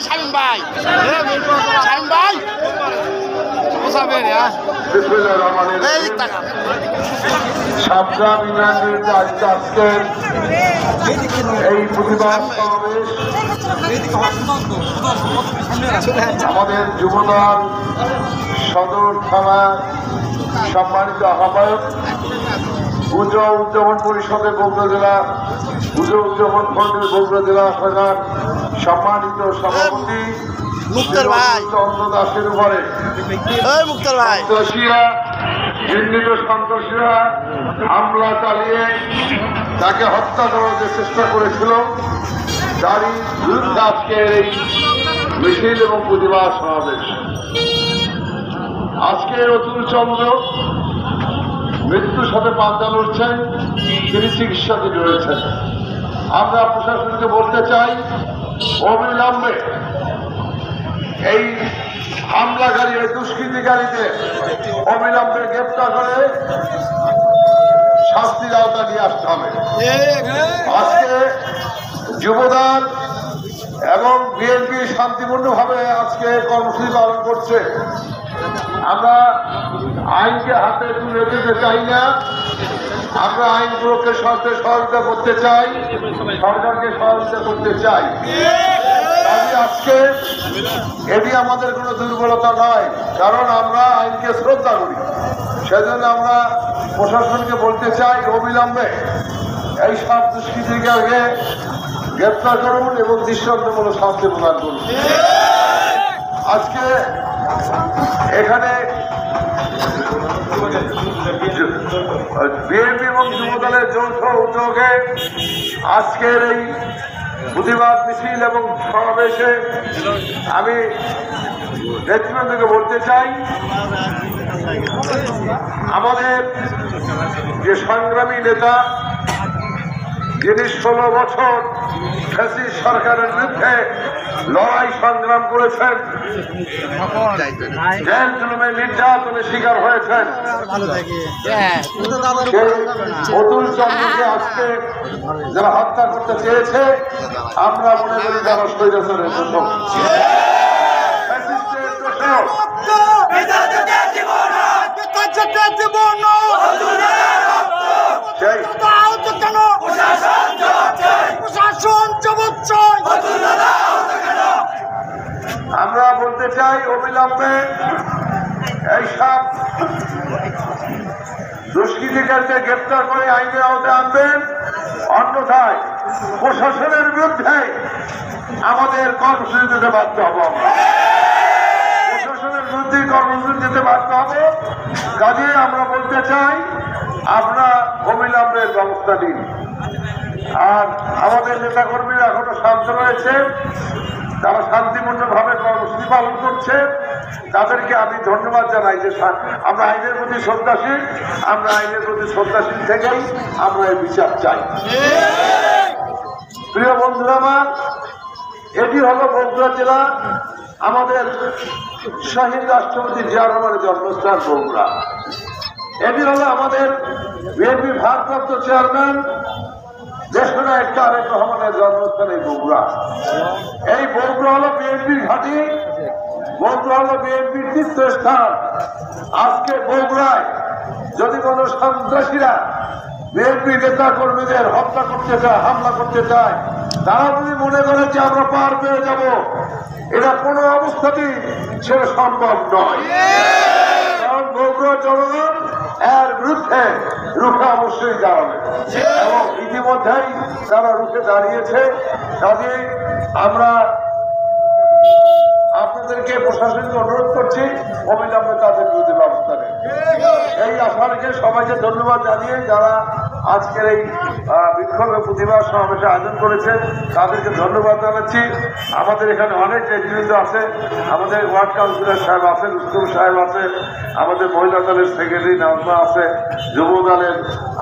শামিম ভাই শামিম ভাই সাবধান ইংল্যান্ডের আজকের এই প্রতিবাদ সমাবেশ আমাদের যুবদল সদর থানার সম্মানিত আহ্বায়ক পুজো উদযাপন পরিষদের বগুড়া জেলা পুজো উদযাপন ফন্ডের বগুড়া জেলা শাখার সম্মানিত সভাপতি মুক্তার ভাই চন্দ্র দাসের উপরে মুক্তার ভাই চিহ্নিত সন্ত্রাসীরা হামলা চালিয়ে তাকে হত্যা করার যে চেষ্টা করেছিল তারই বিরুদ্ধে আজকের এই মিছিল এবং প্রতিবাদ সমাবেশ। আজকে অতুল চন্দ্র মৃত্যুর সাথে পাঞ্জা লড়ছেন, তিনি চিকিৎসাধীন রয়েছেন। আমরা প্রশাসনকে বলতে চাই অবিলম্বে এই হামলাকারী এই দুষ্কৃতিকারীদের অবিলম্বে গ্রেপ্তার করে শাস্তির আওতা নিয়ে আসতে হবে। আজকে যুবদল এবং বিএনপি শান্তিপূর্ণভাবে আজকে কর্মসূচি পালন করছে। আমরা আইনকে হাতে তুলে দিতে চাই না, আমরা আইন প্রয়োগের সাথে সহযোগিতা করতে চাই, সরকারকে সহযোগিতা করতে চাই। আজকে এটি আমাদের কোনো দুর্বলতা নয়, কারণ আমরা আইনকে শ্রদ্ধা করি। সেজন্য আমরা প্রশাসনকে বলতে চাই অবিলম্বে এই সব দুষ্কৃতিকারীকে গ্রেপ্তার করুন এবং দৃষ্টান্তমূলক শাস্তি প্রদান করুন। আজকে এখানে বিএনপি এবং যুবদলের যৌথ উদ্যোগে আজকের এই প্রতিবাদ মিছিল এবং সমাবেশে আমি নেতৃবৃন্দকে বলতে চাই, আমাদের যে সংগ্রামী নেতা যিনি 16 বছর ফ্যাসিস্ট সরকারের বিরুদ্ধে লড়াই সংগ্রাম করেছেন, জেল জুলুমে নির্যাতনের শিকার হয়েছেন, অতুল চন্দ্রকে আজকে যারা হত্যা করতে চেয়েছে আমরা মনে করি যারা স্বৈরাচারের জন্য আমরা বলতে চাই অবিলম্বে এইসব দুষ্কৃতিকারীদের গ্রেপ্তার করে আইনের আওতায় আনবেন, অন্যথায় প্রশাসনের বিরুদ্ধে আমাদের কর্মসূচি দিতে বাধ্য হব। প্রশাসনের বিরুদ্ধে কর্মসূচি দিতে বাধ্য হব। কাজে আমরা বলতে চাই আমরা অবিলম্বের ব্যবস্থা নিন। আর আমাদের নেতাকর্মীরা এখনো শান্ত রয়েছে, তারা শান্তিপূর্ণভাবে কর্মসূচি পালন করছে, তাদেরকে আমি ধন্যবাদ জানাই যে আমরা আইনের প্রতি শ্রদ্ধাশীল, আমরা আইনের প্রতি শ্রদ্ধাশীল থেকেই আমরা এই বিচার চাই। প্রিয় বন্ধুরা আমার, এটি হলো বগুড়া জেলা, আমাদের শহীদ রাষ্ট্রপতি জিয়া রহমানের জন্মস্থান বগুড়া। এটি হলো আমাদের বিএনপি ভারপ্রাপ্ত চেয়ারম্যান দেশনায়ক তারেক রহমানের জন্মস্থান এই বগুড়া। এই বগুড়া হলো বিএনপির ঘাঁটি, বগুড়া হলো বিএনপির তীর্থস্থান। আজকে বগুড়ায় যদি কোনো সন্ত্রাসীরা বিএনপি নেতা কর্মীদের হত্যা করতে চায়, হামলা করতে চায়, তারা যদি মনে করে যে আমরা পার পেয়ে যাব, এটা কোনো অবস্থাতেই সেটা সম্ভব নয়। কারণ বগুড়া জনগণ এর বিরুদ্ধে রুখে অবশ্যই দাঁড়াবে এবং ইতিমধ্যেই তারা রুখে দাঁড়িয়েছে। কাজে আমরা আপনাদেরকে প্রশাসনকে অনুরোধ করছি অবিলম্বে তাদের বিরুদ্ধে ব্যবস্থা নেন। এই আশা রেখে সবাইকে ধন্যবাদ জানিয়ে যারা আজকের এই বিক্ষোভে প্রতিবাদ সমাবেশে আয়োজন করেছেন তাদেরকে ধন্যবাদ জানাচ্ছি। আমাদের এখানে অনেক নেতৃবৃন্দ আছে, আমাদের ওয়ার্ড কাউন্সিলর সাহেব আছেন, রুস্তম সাহেব আছে, আমাদের মহিলা দলের সেক্রেটারি নাজমা আছে, যুব দলের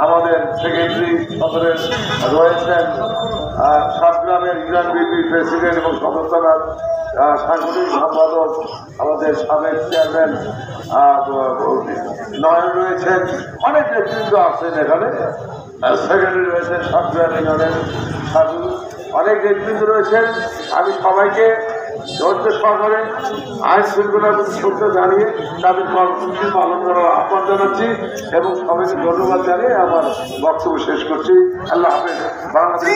আমাদের সেক্রেটারি সদরের রয়েছেন, সাতগ্রামের ইরান বিপির প্রেসিডেন্ট এবং সদস্যরা, সাংগঠনিক সম্পাদক আমাদের সাবেক চেয়ারম্যান নয়ন রয়েছেন, অনেক নেতৃবৃন্দ আছেন এখানে, সেক্রেটারি রয়েছেন সাতগ্রাম ইউনিয়নের সাধু অনেক নেতৃত্ব রয়েছেন। আমি সবাইকে ধৈর্য সহকারে আইন শৃঙ্খলার প্রতি শ্রদ্ধা জানিয়ে তাদের কর্মসূচি পালন করার আহ্বান জানাচ্ছি এবং সবাইকে ধন্যবাদ জানিয়ে আমার বক্তব্য শেষ করছি। আল্লাহ হাফেজ। বাংলাদেশ